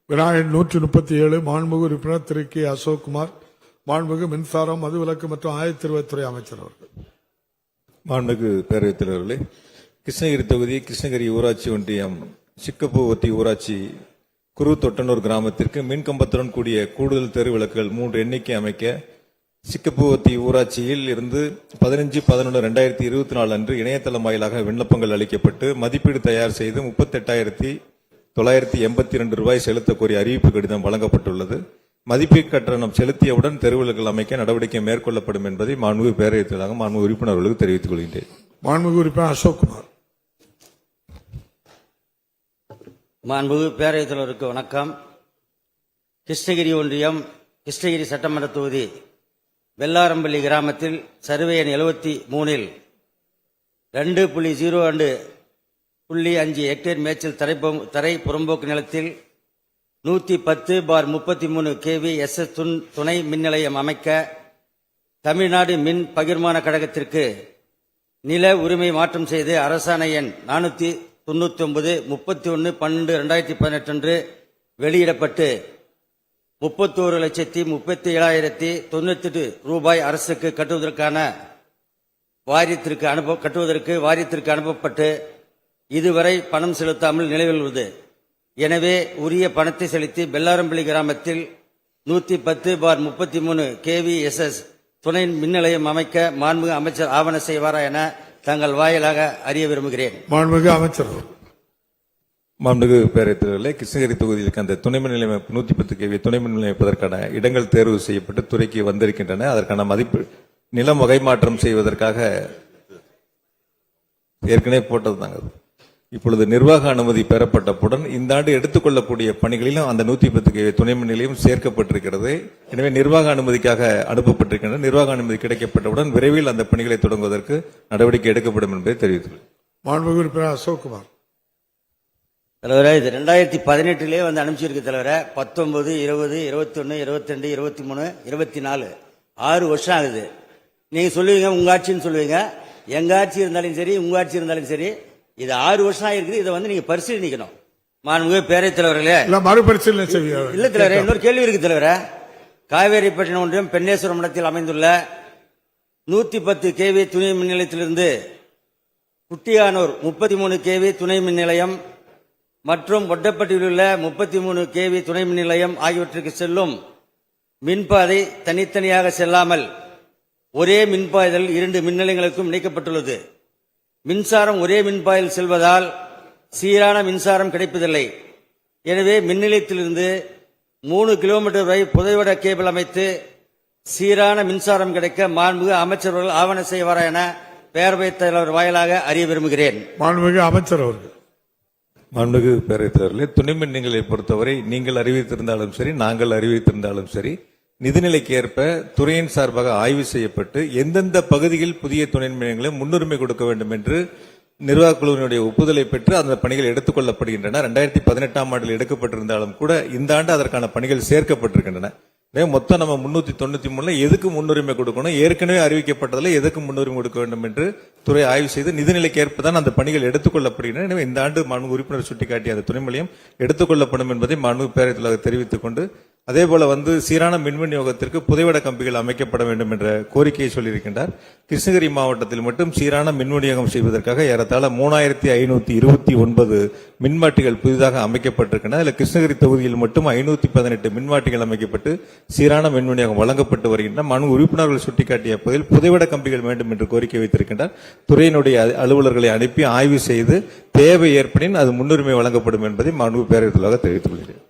விநாயகன் 137 மாண்புமிகு உறுப்பினர் திரு கே அசோக்குமார், மாண்புமிகு மின்சாரம், மதுவிலக்கு மற்றும் ஆயத்தீர்வுத்துறை அமைச்சர் அவர்கள். மாண்புமிகு பேரவைத் தலைவர்களே, கிருஷ்ணகிரி தொகுதி கிருஷ்ணகிரி ஊராட்சி ஒன்றியம் சிக்கப்பூவத்தி ஊராட்சி குரு தொட்டனூர் கிராமத்திற்கு மின்கம்பத்துடன் கூடிய கூடுதல் தெரு விளக்குகள் 3 எண்ணிக்கை அமைக்க சிக்கப்பூவத்தி ஊராட்சியில் இருந்து 15/11/2024 அன்று இணையதளம் வாயிலாக விண்ணப்பங்கள் அளிக்கப்பட்டு மதிப்பீடு தயார் செய்து 38,982 ரூபாய் செலுத்த கோரிய அறிவிப்பு கடிதம் வழங்கப்பட்டுள்ளது. மதிப்பீட்டு கட்டணம் செலுத்தியவுடன் தெருவிளக்குகள் அமைக்க நடவடிக்கை மேற்கொள்ளப்படும் என்பதை மாண்புமிகு பேரவைத் தலைவராக மாண்புமிகு உறுப்பினர்களுக்கு தெரிவித்துக் கொள்கின்றேன். மாண்புமிகு உறுப்பினர் அசோக்குமார். மாண்புமிகு பேரவைத் தலைவருக்கு வணக்கம். கிருஷ்ணகிரி ஒன்றியம் கிருஷ்ணகிரி சட்டமன்ற தொகுதி வெள்ளாரம்பள்ளி கிராமத்தில் சர்வே எண் 73 2.02.5 ஹெக்டேர் மேய்ச்சல் தரை புறம்போக்கு நிலத்தில் 110/33 kV SS துணை மின் நிலையம் அமைக்க தமிழ்நாடு மின் பகிர்மான கழகத்திற்கு நில உரிமை மாற்றம் செய்து அரசாணை எண் 499 31/12/2018 அன்று வெளியிடப்பட்டு 31,37,098 ரூபாய் அரசுக்கு கட்டுவதற்கு வாரியத்திற்கு அனுப்பப்பட்டு இதுவரை பணம் செலுத்தாமல் நிலையில் உள்ளது. எனவே உரிய பணத்தை செலுத்தி வெள்ளாரம்பள்ளி கிராமத்தில் 110/33 kV SS துணை மின் நிலையம் அமைக்க மாண்புமிகு அமைச்சர் ஆவண செய்வாரா என தங்கள் வாயிலாக அறிய விரும்புகிறேன். மாண்புமிகு அமைச்சர். மாண்புமிகு பேரவைத் தலைவர்களே, கிருஷ்ணகிரி தொகுதியில் அந்த துணை மின் நிலையம் 110 kV துணை மின் நிலையம் அமைப்பதற்கான இடங்கள் தேர்வு செய்யப்பட்டு துறைக்கு வந்திருக்கின்றன. அதற்கான மதிப்பு நிலம் வகை மாற்றம் செய்வதற்காக ஏற்கனவே போட்டதுதாங்க. இப்பொழுது நிர்வாக அனுமதி பெறப்பட்டவுடன் இந்த ஆண்டு எடுத்துக்கொள்ளக்கூடிய பணிகளிலும் அந்த 110 kV துணை மின் நிலையம் சேர்க்கப்பட்டிருக்கிறது. எனவே நிர்வாக அனுமதிக்காக அனுப்பப்பட்டிருக்கின்றன. நிர்வாக அனுமதி கிடைக்கப்பட்டவுடன் விரைவில் அந்த பணிகளை தொடங்குவதற்கு நடவடிக்கை எடுக்கப்படும் என்பதை தெரிவித்துள்ளது. மாண்புமிகு உறுப்பினர் அசோக்குமார். தலைவரே, இது 2018 வந்து அனுப்பிச்சிருக்கு தலைவரே. 19, 20, 21, 22, 23, 24 6 வருஷம் ஆகுது. நீங்க சொல்லுவீங்க உங்க ஆட்சின்னு சொல்லுவீங்க. எங்க ஆட்சி இருந்தாலும் சரி, உங்க ஆட்சி இருந்தாலும் சரி, இது 6 வருஷம் ஆயிருக்குது. இதை வந்து நீங்க பரிசீலிக்கணும். மாண்புமிகு பேரவைத் தலைவர்களே, மறுபரிசீலனை செய்வீங்க. இல்ல தலைவரே, இன்னொரு கேள்வி இருக்கு தலைவரே. காவேரிப்பட்டினம் ஒன்றியம் பெண்ணேஸ்வரம் மடத்தில் அமைந்துள்ள 110 kV துணை மின் நிலையத்திலிருந்து குட்டியானூர் 33 kV துணை மின் நிலையம் மற்றும் ஒட்டப்பட்டியில் உள்ள 33 kV துணை மின் நிலையம் ஆகியவற்றுக்கு செல்லும் மின்பாதை தனித்தனியாக செல்லாமல் ஒரே மின்பாய்தல் 2 மின் நிலையங்களுக்கும் இணைக்கப்பட்டுள்ளது. மின்சாரம் ஒரே மின்பாயில் செல்வதால் சீரான மின்சாரம் கிடைப்பதில்லை. எனவே மின் நிலையத்திலிருந்து 3 கிலோமீட்டர் வரை புதைவட கேபிள் அமைத்து சீரான மின்சாரம் கிடைக்க மாண்புமிகு அமைச்சர்கள் ஆவண செய்வாரா என பேரவைத் தலைவர் வாயிலாக அறிய விரும்புகிறேன். மாண்புமிகு அமைச்சர் அவர்கள். மாண்புமிகு பேரவைத் தலைவர்களே, துணை மின் நிலையங்களை பொறுத்தவரை நீங்கள் அறிவித்திருந்தாலும் சரி, நாங்கள் அறிவித்திருந்தாலும் சரி, நிதிநிலைக்கு ஏற்ப துறையின் சார்பாக ஆய்வு செய்யப்பட்டு எந்தெந்த பகுதியில் புதிய துணை மின் நிலையங்களை முன்னுரிமை கொடுக்க வேண்டும் என்று நிர்வாக குழுவினுடைய ஒப்புதலை பெற்று அந்த பணிகள் எடுத்துக் கொள்ளப்படுகின்றன. 2018 ஆண்டில் எடுக்கப்பட்டிருந்தாலும் கூட இந்த ஆண்டு அதற்கான பணிகள் சேர்க்கப்பட்டிருக்கின்றன. மொத்தம் நம்ம 393 எதுக்கு முன்னுரிமை கொடுக்கணும், ஏற்கனவே அறிவிக்கப்பட்டதில் எதுக்கு முன்னுரிமை கொடுக்க வேண்டும் என்று துறை ஆய்வு செய்து நிதிநிலைக்கு ஏற்பதான் அந்த பணிகள் எடுத்துக்கொள்ளப்படுகின்றன. எனவே இந்த ஆண்டு மாண்புமிகு உறுப்பினர் சுட்டிக்காட்டிய அந்த துணை நிலையம் எடுத்துக்கொள்ளப்படும் என்பதை மாண்புமிகு பேரவைத் தலைவர் தெரிவித்துக் கொண்டு, அதேபோல சீரான மின் விநியோகத்திற்கு புதைவட கம்பிகள் அமைக்கப்பட வேண்டும் என்ற கோரிக்கையை சொல்லியிருக்கின்றார். கிருஷ்ணகிரி மாவட்டத்தில் மட்டும் சீரான மின் விநியோகம் செய்வதற்காக ஏறத்தாழ 3529 மின்மாட்டிகள் புதிதாக அமைக்கப்பட்டிருக்கின்றன. அதில் கிருஷ்ணகிரி தொகுதியில் மட்டும் 518 மின்மாட்டிகள் அமைக்கப்பட்டு சீரான மின் விநியோகம் வழங்கப்பட்டு வருகின்றன. மாண்புமிகு உறுப்பினர்கள் சுட்டிக்காட்டிய பகுதியில் புதைவட கம்பிகள் வேண்டும் என்று கோரிக்கை வைத்திருக்கின்றார். துறையினுடைய அலுவலர்களை அனுப்பி ஆய்வு செய்து தேவை ஏற்படின் அது முன்னுரிமை வழங்கப்படும் என்பதை மாண்புமிகு பேரவைத் தலைவராக தெரிவித்துக் கொள்கிறேன்.